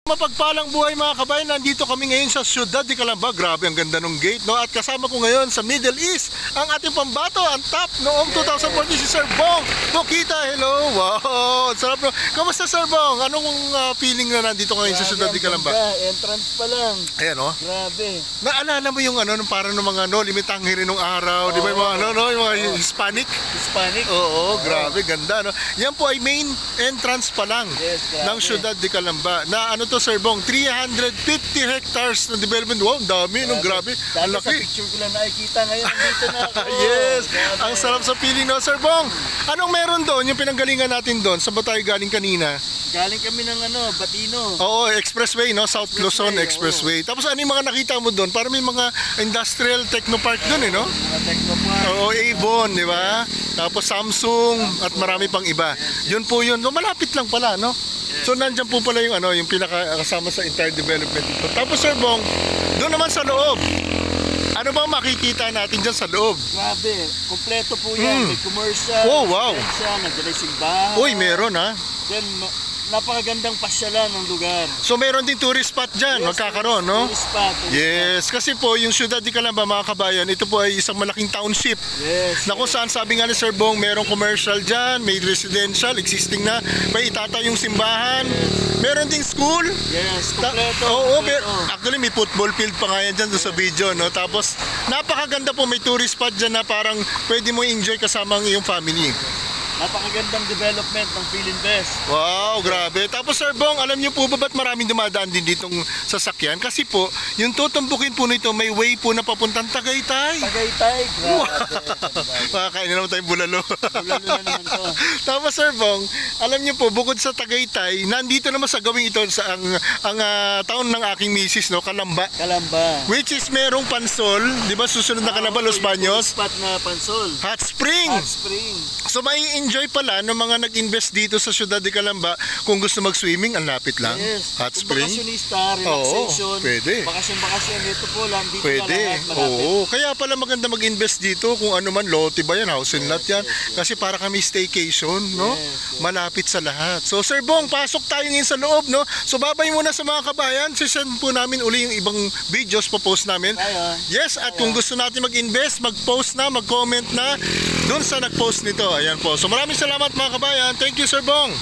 Mapagpalang buhay mga kabayan, nandito kami ngayon sa Ciudad de Calamba. Grabe ang ganda ng gate, no? At kasama ko ngayon sa Middle East ang ating pambato, ang top noong 2014 si Sir Bong Bokita. Hello, wow, sarap no. Kamusta Sir Bong? Anong feeling na nandito ngayon sa Ciudad de Calamba? Entrance pa lang. Ayan, no? Grabe. Naalala mo yung ano, para ng mga limitang hirin nung araw, di ba yung mga yung mga Hispanic? Oo, grabe, ganda, no? Yan po ay main entrance pa lang ng Ciudad de Calamba. Na ano to Sir Bong, 350 hectares na development. Wow, ang dami, no? Grabe. Ang laki. Sa picture ko lang nakikita ngayon, nandito na ako. Yes, grabe. ang sarap sa feeling, no? Sir Bong, anong meron doon? Yung pinanggalingan natin doon, saan ba tayo galing kanina? Galing kami ng Batino. Oo, expressway, no? South Luzon Expressway. Tapos ano yung mga nakita mo doon? Para may mga industrial technopark doon, no? Mga technopark. Oo, Avon, di ba? Tapos Samsung at marami pang iba. Yun po yun. Malapit lang pala, no? So nandiyan po pala yung yung pinakasama sa entire development ito. Tapos Sir Bong, doon naman sa loob. Ano ba makikita natin diyan sa loob? Grabe, kompleto po yan. May commercial. Oh, wow. Nag-dressing bahay. Uy, meron ha. Then, napakagandang pasyalan ng lugar. So meron ding tourist spot dyan, magkakaroon, no? Tourist spot. Yes, kasi po yung Ciudad de Calamba mga kabayan, ito po ay isang malaking township. Yes. Na kung saan sabi nga ni Sir Bong, merong commercial dyan, may residential, existing na, may itatayong simbahan, meron ding school. Yes, kompleto. Oo, actually may football field pa nga yan dyan sa video, no? Tapos napakaganda po, may tourist spot dyan na parang pwede mo enjoy kasama ang iyong family. Napakagandang development ng Philinvest. Wow, grabe. Tapos Sir Bong, alam niyo po ba ba't maraming dumadaan din ditong sasakyan? Kasi po, yung tutumbukin po nito, may way po na papuntang Tagaytay. Tagaytay, grabe. Makakain na naman tayong bulalo. Bulalo na naman to. Tapos Sir Bong, alam niyo po, bukod sa Tagaytay, nandito naman sa gawing ito sa ang taon ng aking misis, no, Calamba. Calamba. Which is merong Pansol, di ba susunod na Calamba, Los Baños? Spot na Pansol. Hot Spring. Hot Spring. So may enjoy pala ng mga nag-invest dito sa Ciudad de Calamba. Kung gusto mag-swimming, ang lapit lang. Yes. Hot Spring. Bakasyonista, relaxation. Oo, pwede. Bakasyon dito po lang. Dito Pwede. malapit. Oo. Kaya pala maganda mag-invest dito. Kung ano man, lote ba yan, house and lot yan. Kasi para kami staycation, no? Malapit sa lahat. So Sir Bong, pasok tayo ngayon sa loob, no? So babay muna sa mga kabayan. Sisend po namin uli yung ibang videos pa post namin. Yes, at kung gusto natin mag-invest, mag-post na, mag-comment na dun sa nag-post nito. Ayan po. So maraming salamat mga kabayan. Thank you Sir Bong.